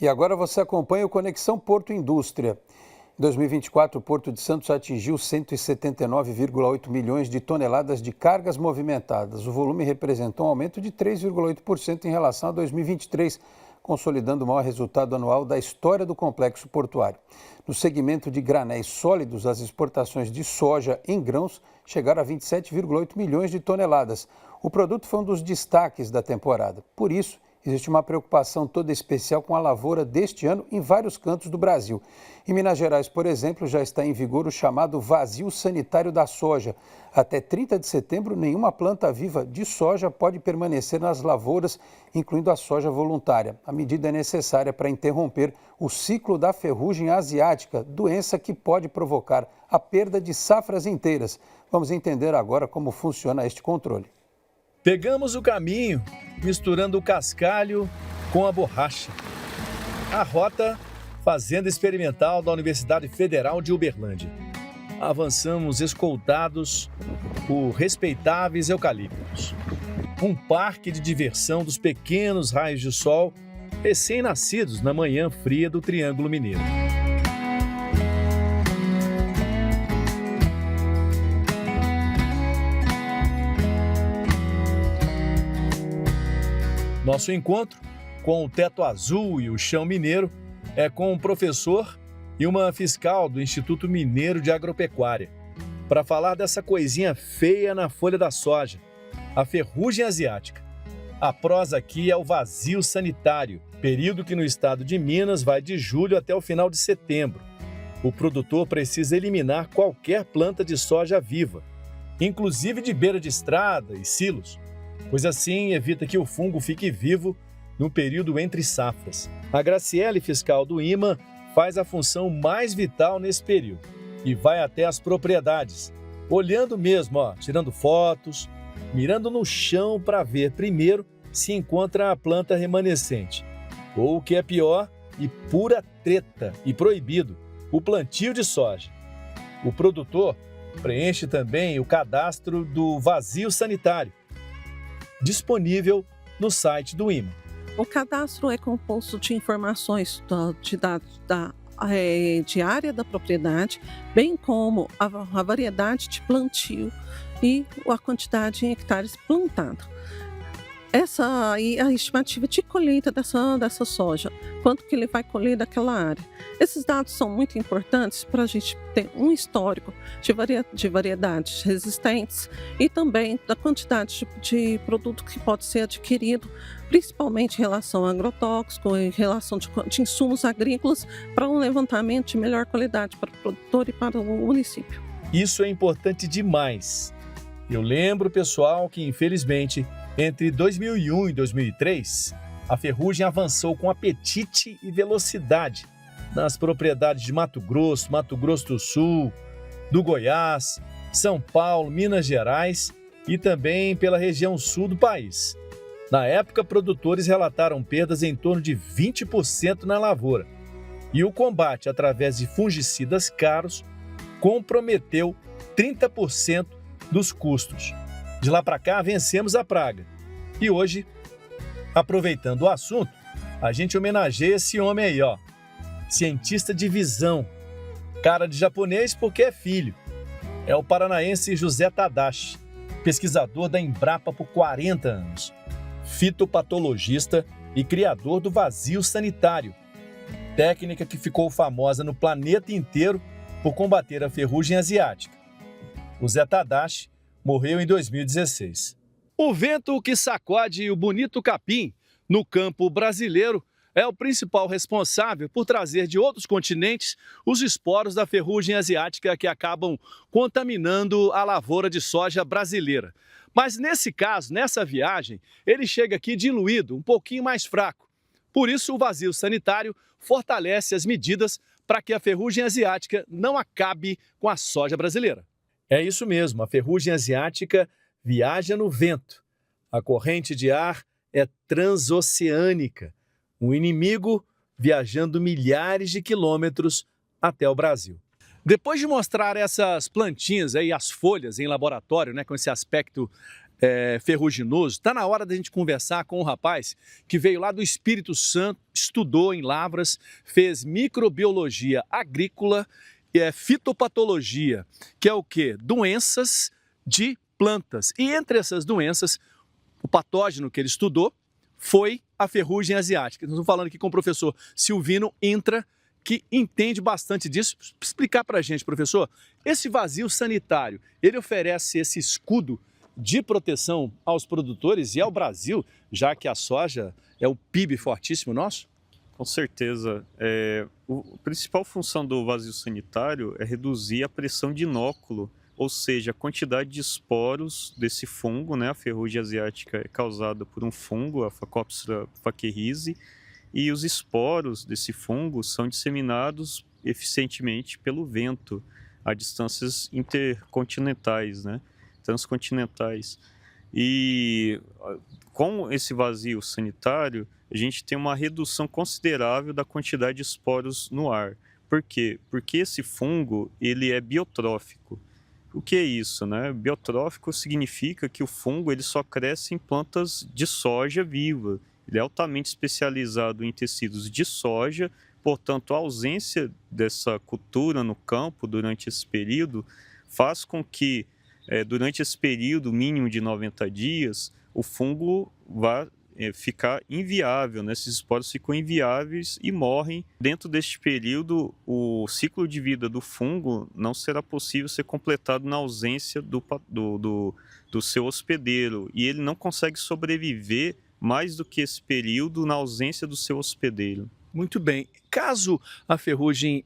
E agora você acompanha o Conexão Porto Indústria. Em 2024, o Porto de Santos atingiu 179,8 milhões de toneladas de cargas movimentadas. O volume representou um aumento de 3,8% em relação a 2023, consolidando o maior resultado anual da história do complexo portuário. No segmento de granéis sólidos, as exportações de soja em grãos chegaram a 27,8 milhões de toneladas. O produto foi um dos destaques da temporada. Por isso, existe uma preocupação toda especial com a lavoura deste ano em vários cantos do Brasil. Em Minas Gerais, por exemplo, já está em vigor o chamado vazio sanitário da soja. Até 30 de setembro, nenhuma planta viva de soja pode permanecer nas lavouras, incluindo a soja voluntária. A medida é necessária para interromper o ciclo da ferrugem asiática, doença que pode provocar a perda de safras inteiras. Vamos entender agora como funciona este controle. Pegamos o caminho, misturando o cascalho com a borracha. A rota, Fazenda Experimental da Universidade Federal de Uberlândia. Avançamos escoltados por respeitáveis eucaliptos. Um parque de diversão dos pequenos raios de sol recém-nascidos na manhã fria do Triângulo Mineiro. Nosso encontro com o teto azul e o chão mineiro é com um professor e uma fiscal do Instituto Mineiro de Agropecuária, para falar dessa coisinha feia na folha da soja, a ferrugem asiática. A prosa aqui é o vazio sanitário, período que no estado de Minas vai de julho até o final de setembro. O produtor precisa eliminar qualquer planta de soja viva, inclusive de beira de estrada e silos, pois assim evita que o fungo fique vivo no período entre safras. A Graciele, fiscal do IMA, faz a função mais vital nesse período e vai até as propriedades, olhando mesmo, tirando fotos, mirando no chão para ver primeiro se encontra a planta remanescente, ou o que é pior e pura treta e proibido, o plantio de soja. O produtor preenche também o cadastro do vazio sanitário, disponível no site do IMA. O cadastro é composto de informações de dados de área da propriedade, bem como a variedade de plantio e a quantidade em hectares plantado. Essa aí é a estimativa de colheita dessa soja, quanto que ele vai colher daquela área. Esses dados são muito importantes para a gente ter um histórico de variedades resistentes e também da quantidade de produto que pode ser adquirido, principalmente em relação a agrotóxico, em relação de insumos agrícolas, para um levantamento de melhor qualidade para o produtor e para o município. Isso é importante demais. Eu lembro, pessoal, que infelizmente entre 2001 e 2003, a ferrugem avançou com apetite e velocidade nas propriedades de Mato Grosso do Sul, do Goiás, São Paulo, Minas Gerais e também pela região sul do país. Na época, produtores relataram perdas em torno de 20% na lavoura. E o combate através de fungicidas caros comprometeu 30% dos custos. De lá para cá, vencemos a praga. E hoje, aproveitando o assunto, a gente homenageia esse homem aí, cientista de visão, cara de japonês porque é filho. É o paranaense José Tadashi, pesquisador da Embrapa por 40 anos, fitopatologista e criador do vazio sanitário, técnica que ficou famosa no planeta inteiro por combater a ferrugem asiática. O Zé Tadashi morreu em 2016. O vento que sacode o bonito capim no campo brasileiro é o principal responsável por trazer de outros continentes os esporos da ferrugem asiática que acabam contaminando a lavoura de soja brasileira. Mas nesse caso, nessa viagem, ele chega aqui diluído, um pouquinho mais fraco. Por isso, o vazio sanitário fortalece as medidas para que a ferrugem asiática não acabe com a soja brasileira. É isso mesmo, a ferrugem asiática viaja no vento. A corrente de ar é transoceânica, um inimigo viajando milhares de quilômetros até o Brasil. Depois de mostrar essas plantinhas aí, as folhas em laboratório, com esse aspecto ferruginoso, está na hora da gente conversar com o rapaz que veio lá do Espírito Santo, estudou em Lavras, fez microbiologia agrícola e fitopatologia, que é o quê? Doenças de plantas. E entre essas doenças, o patógeno que ele estudou foi a ferrugem asiática. Nós estamos falando aqui com o professor Silvino Intra, que entende bastante disso. Explicar para a gente, professor, esse vazio sanitário, ele oferece esse escudo de proteção aos produtores e ao Brasil, já que a soja é o PIB fortíssimo nosso? Com certeza. A principal função do vazio sanitário é reduzir a pressão de inóculo, ou seja, a quantidade de esporos desse fungo, né? A ferrugem asiática é causada por um fungo, a Phacopsora phacerise, e os esporos desse fungo são disseminados eficientemente pelo vento a distâncias intercontinentais, né? Transcontinentais. E com esse vazio sanitário, a gente tem uma redução considerável da quantidade de esporos no ar. Por quê? Porque esse fungo ele é biotrófico. O que é isso, né? Biotrófico significa que o fungo ele só cresce em plantas de soja viva. Ele é altamente especializado em tecidos de soja, portanto, a ausência dessa cultura no campo durante esse período faz com que, durante esse período mínimo de 90 dias, o fungo vá ficar inviável, né? Esses esporos ficam inviáveis e morrem. Dentro deste período, o ciclo de vida do fungo não será possível ser completado na ausência do seu hospedeiro, e ele não consegue sobreviver mais do que esse período na ausência do seu hospedeiro. Muito bem. Caso a ferrugem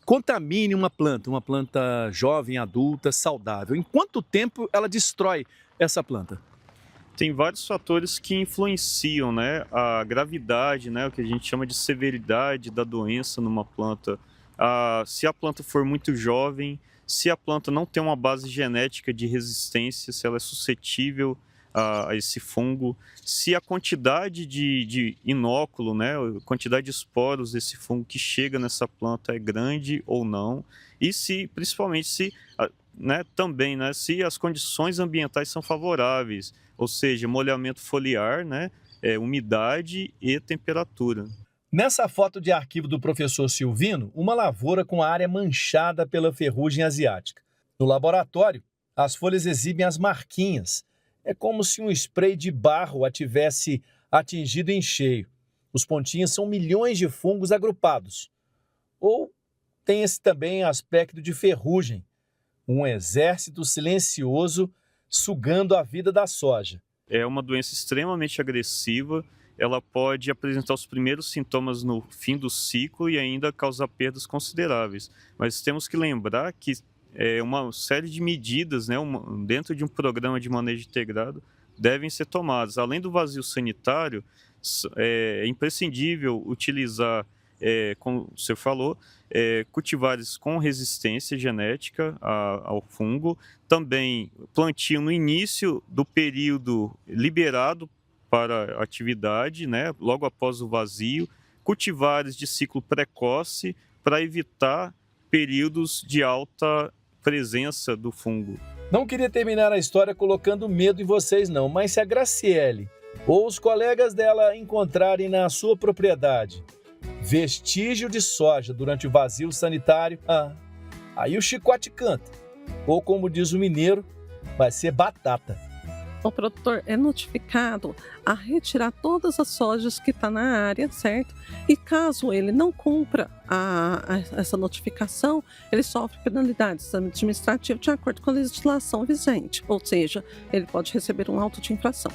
contamine uma planta jovem, adulta, saudável, em quanto tempo ela destrói essa planta? Tem vários fatores que influenciam, né, a gravidade, né, o que a gente chama de severidade da doença numa planta. Se a planta for muito jovem, se a planta não tem uma base genética de resistência, se ela é suscetível a esse fungo, se a quantidade de inóculo, né, a quantidade de esporos desse fungo que chega nessa planta é grande ou não, e principalmente também, né, se as condições ambientais são favoráveis, ou seja, molhamento foliar, né, umidade e temperatura. Nessa foto de arquivo do professor Silvino, uma lavoura com a área manchada pela ferrugem asiática. No laboratório, as folhas exibem as marquinhas. É como se um spray de barro a tivesse atingido em cheio. Os pontinhos são milhões de fungos agrupados. Ou tem esse também aspecto de ferrugem, um exército silencioso sugando a vida da soja. É uma doença extremamente agressiva, ela pode apresentar os primeiros sintomas no fim do ciclo e ainda causar perdas consideráveis. Mas temos que lembrar que uma série de medidas, né, dentro de um programa de manejo integrado, devem ser tomadas. Além do vazio sanitário, é imprescindível utilizar, como você falou, cultivares com resistência genética ao fungo, também plantio no início do período liberado para a atividade, né, logo após o vazio, cultivares de ciclo precoce para evitar períodos de alta presença do fungo. Não queria terminar a história colocando medo em vocês não, mas se a Graciele ou os colegas dela encontrarem na sua propriedade vestígio de soja durante o vazio sanitário, aí o chicote canta. Ou como diz o mineiro, vai ser batata. O produtor é notificado a retirar todas as sojas que estão na área, certo? E caso ele não cumpra essa notificação, ele sofre penalidades administrativas de acordo com a legislação vigente. Ou seja, ele pode receber um auto de infração.